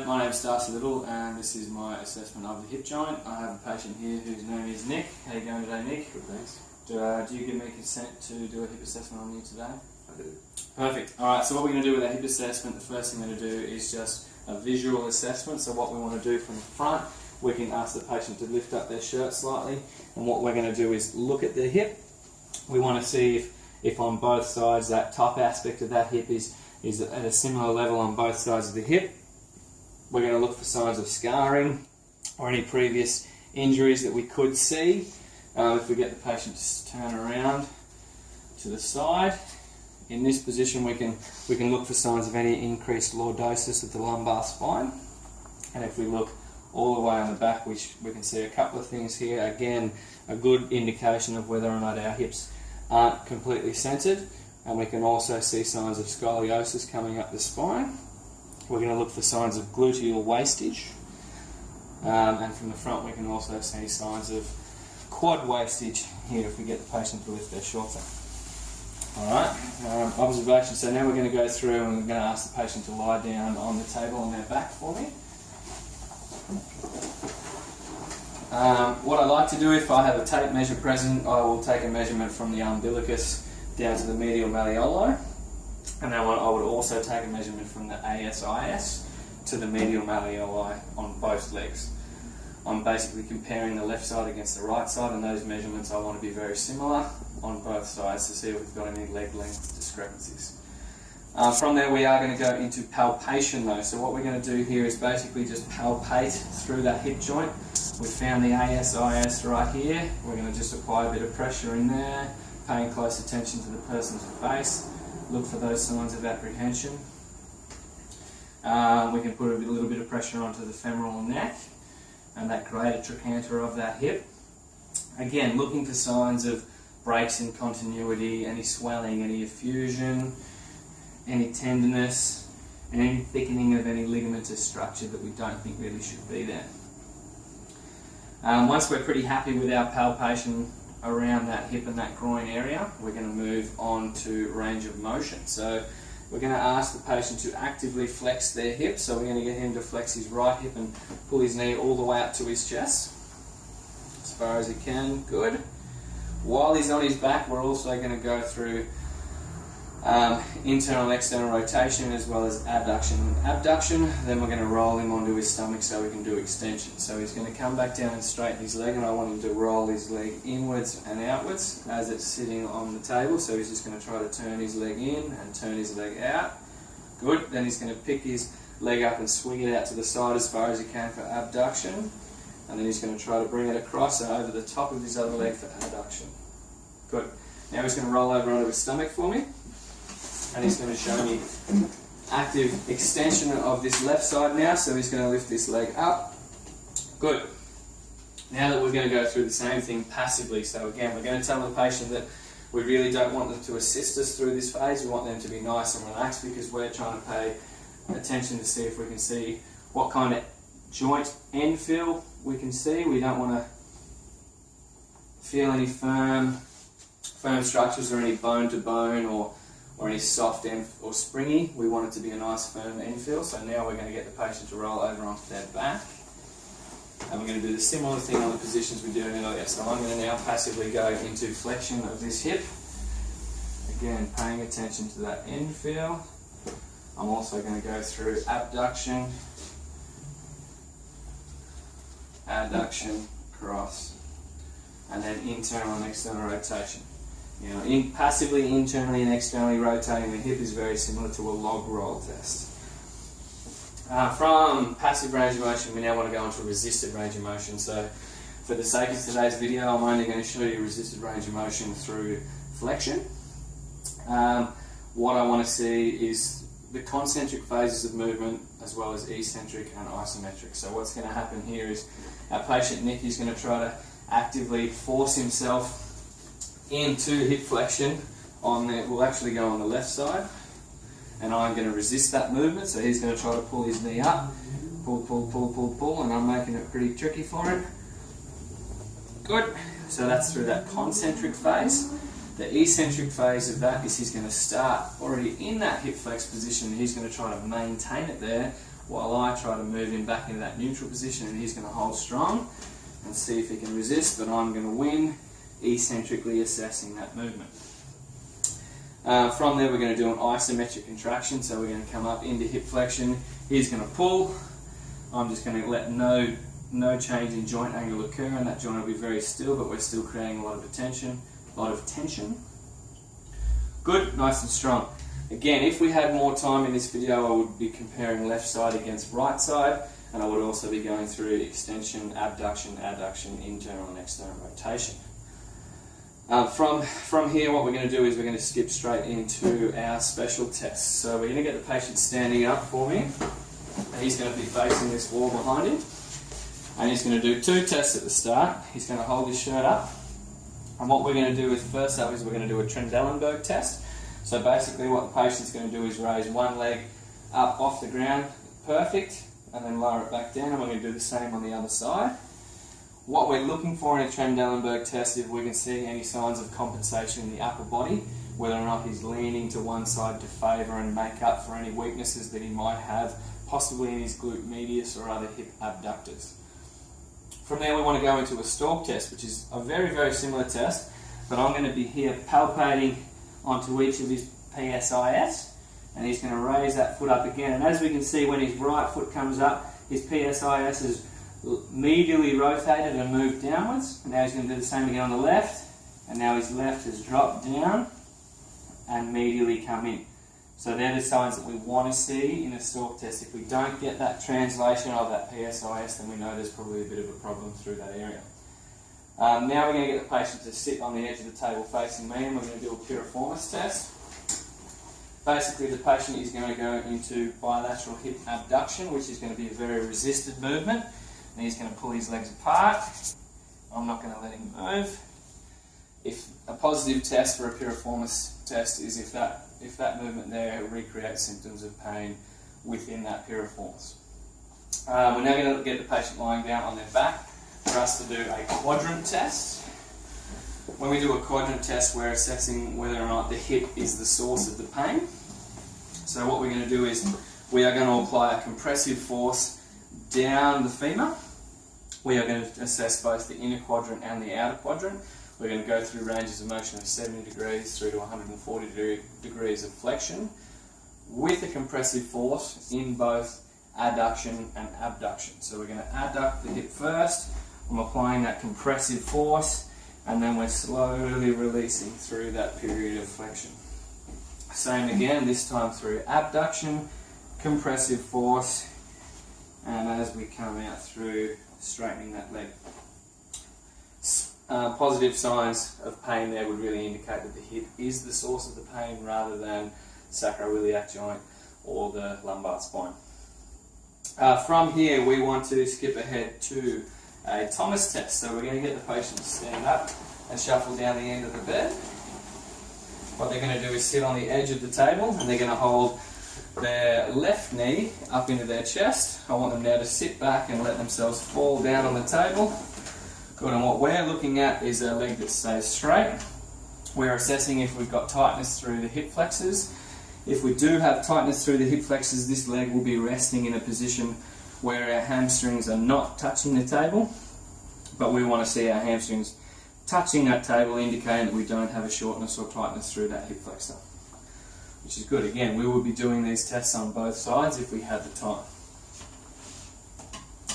My name is Darcy Little and this is my assessment of the hip joint. I have a patient here whose name is Nick. How are you going today, Nick? Good, thanks. Do you give me consent to do a hip assessment on you today? I do. Perfect. Alright, so what we're going to do with our hip assessment, the first thing we're going to do is just a visual assessment. So what we want to do from the front, we can ask the patient to lift up their shirt slightly, and what we're going to do is look at their hip. We want to see if on both sides that top aspect of that hip is at a similar level on both sides of the hip. We're going to look for signs of scarring or any previous injuries that we could see. If we get the patient to turn around to the side, in this position we can look for signs of any increased lordosis of the lumbar spine. And if we look all the way on the back, we can see a couple of things here. Again, a good indication of whether or not our hips aren't completely centered. And we can also see signs of scoliosis coming up the spine. We're going to look for signs of gluteal wastage. And from the front we can also see signs of quad wastage here if we get the patient to lift their shorts up. Alright, observation. So now we're going to go through and we're going to ask the patient to lie down on the table on their back for me. What I like to do, if I have a tape measure present, I will take a measurement from the umbilicus down to the medial malleoli, and then I would also take a measurement from the ASIS to the medial malleoli on both legs. I'm basically comparing the left side against the right side, and those measurements I want to be very similar on both sides to see if we've got any leg length discrepancies. From there we are going to go into palpation though. So what we're going to do here is basically just palpate through that hip joint. We've found the ASIS right here. We're going to just apply a bit of pressure in there, paying close attention to the person's face. Look for those signs of apprehension. We can put a little bit of pressure onto the femoral neck and that greater trochanter of that hip. Again, looking for signs of breaks in continuity, any swelling, any effusion, any tenderness, and any thickening of any ligamentous structure that we don't think really should be there. Once we're pretty happy with our palpation around that hip and that groin area, we're going to move on to range of motion. So we're going to ask the patient to actively flex their hip. So we're going to get him to flex his right hip and pull his knee all the way up to his chest as far as he can. Good. While he's on his back, we're also going to go through internal and external rotation as well as abduction and abduction. Then we're going to roll him onto his stomach so we can do extension. So he's going to come back down and straighten his leg, and I want him to roll his leg inwards and outwards as it's sitting on the table. So he's just going to try to turn his leg in and turn his leg out. Good. Then he's going to pick his leg up and swing it out to the side as far as he can for abduction. And then he's going to try to bring it across and over the top of his other leg for adduction. Good. Now he's going to roll over onto his stomach for me. And he's going to show me active extension of this left side now, so he's going to lift this leg up. Good. Now that we're going to go through the same thing passively, so again we're going to tell the patient that we really don't want them to assist us through this phase, we want them to be nice and relaxed because we're trying to pay attention to see if we can see what kind of joint end feel we can see. We don't want to feel any firm structures or any bone to bone or any soft end or springy. We want it to be a nice firm end feel. So now we're going to get the patient to roll over onto their back. And we're going to do the similar thing on the positions we did earlier. So I'm going to now passively go into flexion of this hip. Again, paying attention to that end feel. I'm also going to go through abduction, adduction, cross, and then internal and external rotation. You know, passively, internally and externally rotating the hip is very similar to a log roll test. From passive range of motion, we now want to go into resisted range of motion. So for the sake of today's video, I'm only going to show you resisted range of motion through flexion. What I want to see is the concentric phases of movement as well as eccentric and isometric. So what's going to happen here is our patient Nick is going to try to actively force himself into hip flexion. We'll actually go on the left side, and I'm going to resist that movement. So he's going to try to pull his knee up, pull, and I'm making it pretty tricky for him. Good. So that's through that concentric phase. The eccentric phase of that is he's going to start already in that hip flex position. He's going to try to maintain it there while I try to move him back into that neutral position, and he's going to hold strong and see if he can resist, but I'm going to win eccentrically assessing that movement. From there we're going to do an isometric contraction, so we're going to come up into hip flexion, he's going to pull, I'm just going to let no change in joint angle occur, and that joint will be very still, but we're still creating a lot of tension. Good, nice and strong. Again, if we had more time in this video, I would be comparing left side against right side, and I would also be going through extension, abduction, adduction, internal and external rotation. From here, what we're going to do is we're going to skip straight into our special tests. So we're going to get the patient standing up for me, and he's going to be facing this wall behind him, and he's going to do 2 tests at the start. He's going to hold his shirt up, and what we're going to do is, first up, is we're going to do a Trendelenburg test. So basically what the patient's going to do is raise one leg up off the ground, perfect, and then lower it back down, and we're going to do the same on the other side. What we're looking for in a Trendelenburg test is if we can see any signs of compensation in the upper body, whether or not he's leaning to one side to favour and make up for any weaknesses that he might have, possibly in his glute medius or other hip abductors. From there we want to go into a stalk test, which is a very, very similar test, but I'm going to be here palpating onto each of his PSIS, and he's going to raise that foot up again, and as we can see, when his right foot comes up, his PSIS is medially rotated and moved downwards. And now he's going to do the same again on the left, and now his left has dropped down and medially come in. So they're the signs that we want to see in a stalk test. If we don't get that translation of that PSIS, then we know there's probably a bit of a problem through that area. Now we're going to get the patient to sit on the edge of the table facing me, and we're going to do a piriformis test. Basically, the patient is going to go into bilateral hip abduction, which is going to be a very resisted movement, and he's going to pull his legs apart. I'm not going to let him move. If a positive test for a piriformis test is if that movement there recreates symptoms of pain within that piriformis. We're now going to get the patient lying down on their back for us to do a quadrant test. When we do a quadrant test, we're assessing whether or not the hip is the source of the pain. So what we're going to do is we are going to apply a compressive force down the femur. We are going to assess both the inner quadrant and the outer quadrant. We're going to go through ranges of motion of 70 degrees through to 140 degrees of flexion with a compressive force in both adduction and abduction. So we're going to adduct the hip first. I'm applying that compressive force, and then we're slowly releasing through that period of flexion. Same again, this time through abduction, compressive force, and as we come out through, straightening that leg. Positive signs of pain there would really indicate that the hip is the source of the pain rather than sacroiliac joint or the lumbar spine. From here we want to skip ahead to a Thomas test. So we're going to get the patient to stand up and shuffle down the end of the bed. What they're going to do is sit on the edge of the table, and they're going to hold their left knee up into their chest. I want them now to sit back and let themselves fall down on the table. Good, and what we're looking at is a leg that stays straight. We're assessing if we've got tightness through the hip flexors. If we do have tightness through the hip flexors, this leg will be resting in a position where our hamstrings are not touching the table, but we want to see our hamstrings touching that table, indicating that we don't have a shortness or tightness through that hip flexor, which is good. Again, we will be doing these tests on both sides if we have the time.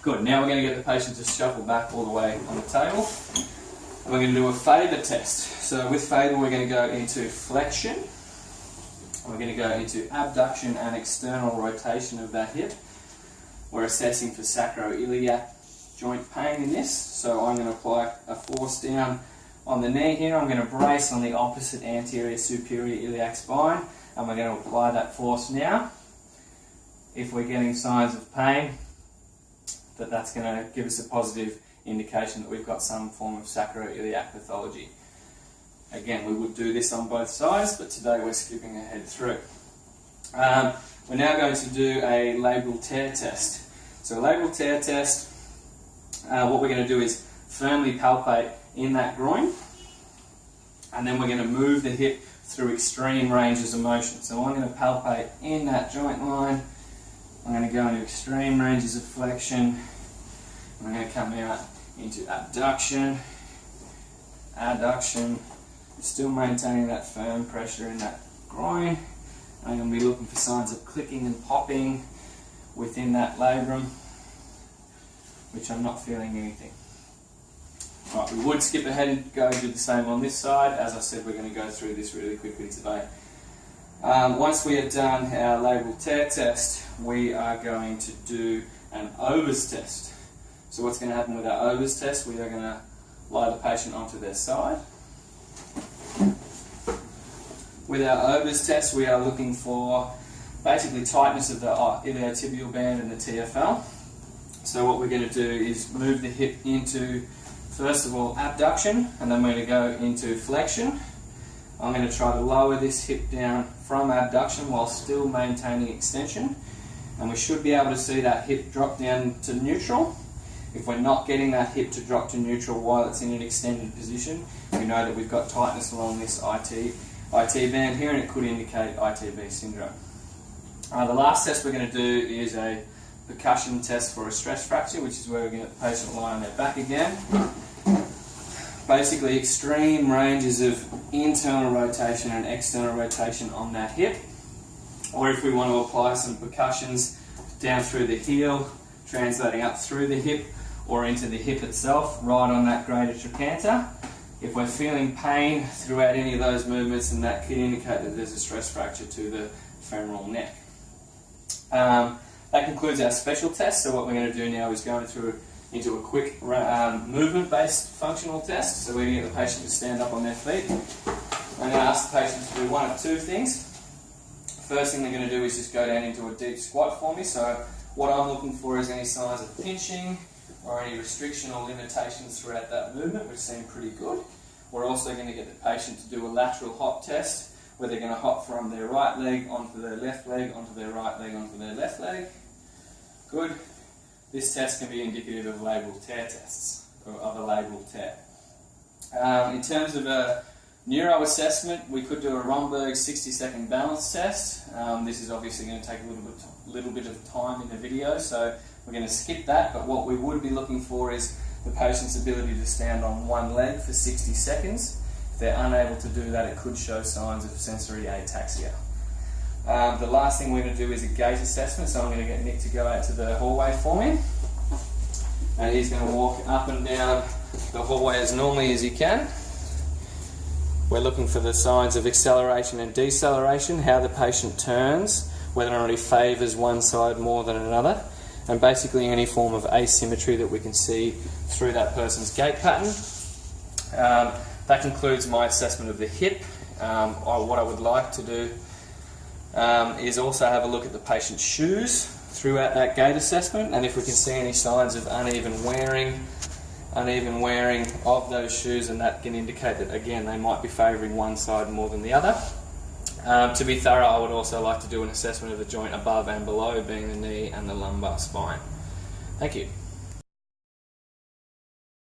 Good, now we're going to get the patient to shuffle back all the way on the table, and we're going to do a Faber test. So with Faber we're going to go into flexion, we're going to go into abduction and external rotation of that hip. We're assessing for sacroiliac joint pain in this, so I'm going to apply a force down on the knee here. I'm going to brace on the opposite anterior superior iliac spine, and we're going to apply that force now. If we're getting signs of pain, that's going to give us a positive indication that we've got some form of sacroiliac pathology. Again, we would do this on both sides, but today we're skipping ahead through. We're now going to do a labral tear test. So a labral tear test, what we're going to do is firmly palpate in that groin, and then we're going to move the hip through extreme ranges of motion. So I'm going to palpate in that joint line, I'm going to go into extreme ranges of flexion. I'm going to come out into abduction, adduction, still maintaining that firm pressure in that groin. I'm going to be looking for signs of clicking and popping within that labrum, which I'm not feeling anything. Right, we would skip ahead and go do the same on this side. As I said, we're going to go through this really quickly today. Once we have done our labral tear test, we are going to do an overs test. So what's going to happen with our overs test, we are going to lie the patient onto their side. With our overs test, we are looking for basically tightness of the iliotibial band and the TFL. So what we're going to do is move the hip into, first of all, abduction, and then we're going to go into flexion. I'm going to try to lower this hip down from abduction while still maintaining extension. And we should be able to see that hip drop down to neutral. If we're not getting that hip to drop to neutral while it's in an extended position, we know that we've got tightness along this IT band here, and it could indicate ITB syndrome. The last test we're going to do is a percussion test for a stress fracture, which is where we're going to get the patient lie on their back again. Basically extreme ranges of internal rotation and external rotation on that hip. Or if we want to apply some percussions down through the heel, translating up through the hip or into the hip itself, right on that greater trochanter. If we're feeling pain throughout any of those movements, then that could indicate that there's a stress fracture to the femoral neck. That concludes our special test. So what we're going to do now is go into a quick movement-based functional test. So we're going to get the patient to stand up on their feet. I'm going to ask the patient to do one of two things. First thing they're going to do is just go down into a deep squat for me. So what I'm looking for is any signs of pinching or any restriction or limitations throughout that movement, which seem pretty good. We're also going to get the patient to do a lateral hop test, where they're going to hop from their right leg onto their left leg, onto their right leg, onto their left leg. Good. This test can be indicative of labral tear tests, or of a labral tear. In terms of a neuro assessment, we could do a Romberg 60-second balance test. This is obviously going to take a little bit of time in the video, so we're going to skip that, but what we would be looking for is the patient's ability to stand on one leg for 60 seconds. If they're unable to do that, it could show signs of sensory ataxia. The last thing we're going to do is a gait assessment, so I'm going to get Nick to go out to the hallway for me. And he's going to walk up and down the hallway as normally as he can. We're looking for the signs of acceleration and deceleration, how the patient turns, whether or not he favours one side more than another, and basically any form of asymmetry that we can see through that person's gait pattern. That concludes my assessment of the hip. What I would like to do is also have a look at the patient's shoes throughout that gait assessment, and if we can see any signs of uneven wearing of those shoes, and that can indicate that, again, they might be favouring one side more than the other. To be thorough, I would also like to do an assessment of the joint above and below, being the knee and the lumbar spine. Thank you.